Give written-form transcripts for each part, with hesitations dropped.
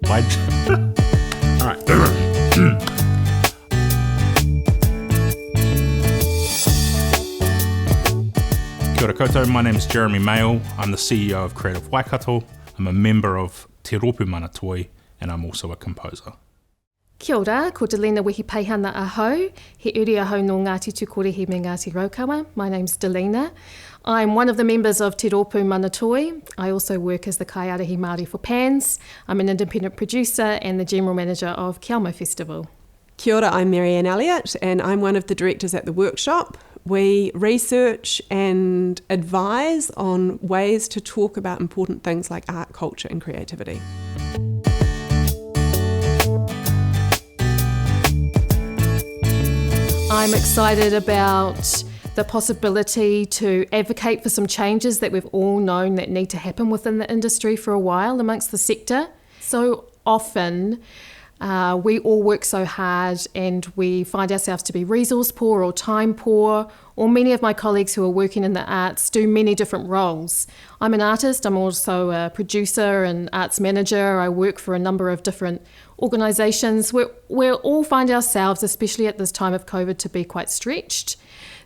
All right. Kia ora koutou, my name is Jeremy Mayall. I'm the CEO of Creative Waikato. I'm a member of Te Rōpū Mana Toi, and I'm also a composer. Kia ora, ko Dolina Wehipeihaha na ahau. He uri ahau no Ngāti Tukorehi me Ngāti Raukawa. My name's Dolina. I'm one of the members of Te Rōpū Mana Toi. I also work as the Kaiarahi Māori for PANS. I'm an independent producer and the general manager of Kia Mau Festival. Kia ora, I'm Marianne Elliott and I'm one of the directors at the workshop. We research and advise on ways to talk about important things like art, culture and creativity. I'm excited about the possibility to advocate for some changes that we've all known that need to happen within the industry for a while amongst the sector. So often we all work so hard and we find ourselves to be resource poor or time poor, or many of my colleagues who are working in the arts do many different roles. I'm an artist, I'm also a producer and arts manager. I work for a number of different organisations. We all find ourselves, especially at this time of COVID, to be quite stretched.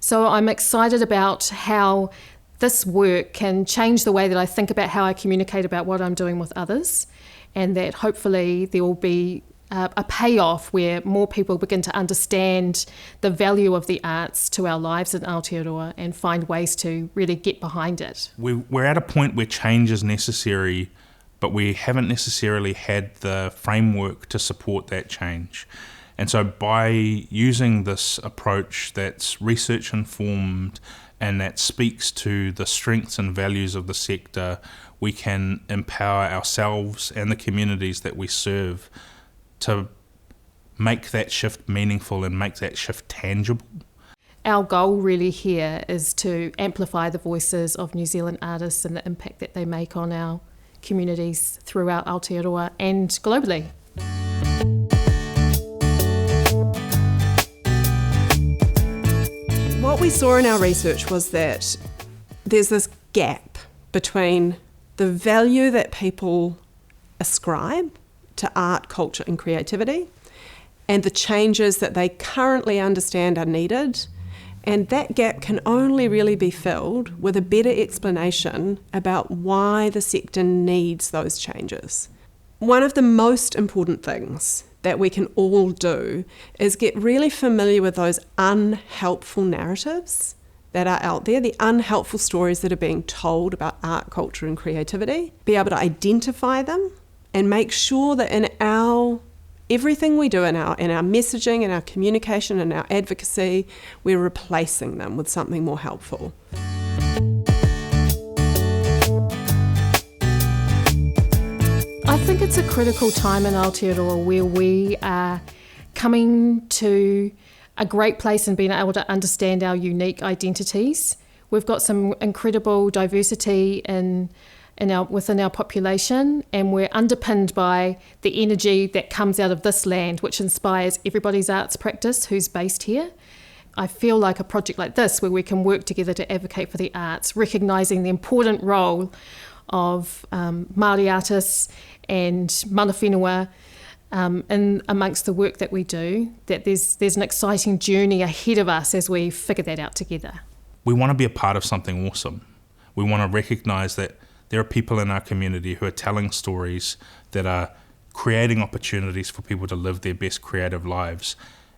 So I'm excited about how this work can change the way that I think about how I communicate about what I'm doing with others, and that hopefully there will be a payoff where more people begin to understand the value of the arts to our lives in Aotearoa and find ways to really get behind it. We're at a point where change is necessary, but we haven't necessarily had the framework to support that change. And so by using this approach that's research informed and that speaks to the strengths and values of the sector, we can empower ourselves and the communities that we serve to make that shift meaningful and make that shift tangible. Our goal really here is to amplify the voices of New Zealand artists and the impact that they make on our communities throughout Aotearoa and globally. What we saw in our research was that there's this gap between the value that people ascribe to art, culture and creativity and the changes that they currently understand are needed. And that gap can only really be filled with a better explanation about why the sector needs those changes. One of the most important things that we can all do is get really familiar with those unhelpful narratives that are out there, the unhelpful stories that are being told about art, culture and creativity, be able to identify them and make sure that in everything we do in our messaging, in our communication, in our advocacy, we're replacing them with something more helpful. I think it's a critical time in Aotearoa where we are coming to a great place and being able to understand our unique identities. We've got some incredible diversity within our population, and we're underpinned by the energy that comes out of this land, which inspires everybody's arts practice who's based here. I feel like a project like this, where we can work together to advocate for the arts, recognising the important role of Māori artists and mana whenua in amongst the work that we do, that there's an exciting journey ahead of us as we figure that out together. We want to be a part of something awesome. We want to recognise that there are people in our community who are telling stories that are creating opportunities for people to live their best creative lives.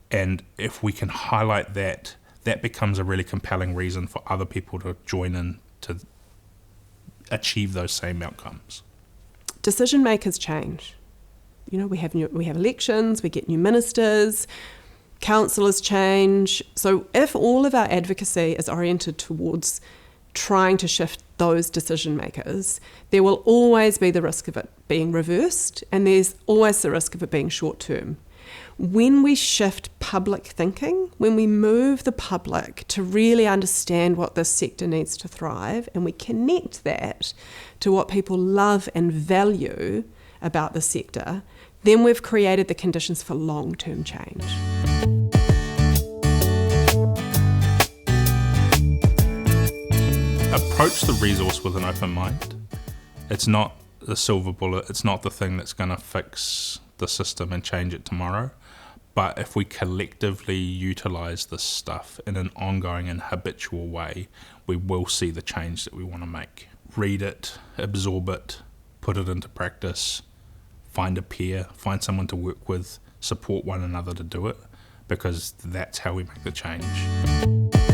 And if we can highlight that, that becomes a really compelling reason for other people to join in to achieve those same outcomes. Decision makers change. You know, we have elections, we get new ministers, councillors change. So if all of our advocacy is oriented towards trying to shift those decision makers, there will always be the risk of it being reversed, and there's always the risk of it being short term. When we shift public thinking, when we move the public to really understand what this sector needs to thrive, and we connect that to what people love and value about the sector, then we've created the conditions for long-term change. Approach the resource with an open mind. It's not the silver bullet. It's not the thing that's going to fix the system and change it tomorrow. But if we collectively utilise this stuff in an ongoing and habitual way, we will see the change that we want to make. Read it, absorb it, put it into practice, find a peer, find someone to work with, support one another to do it, because that's how we make the change.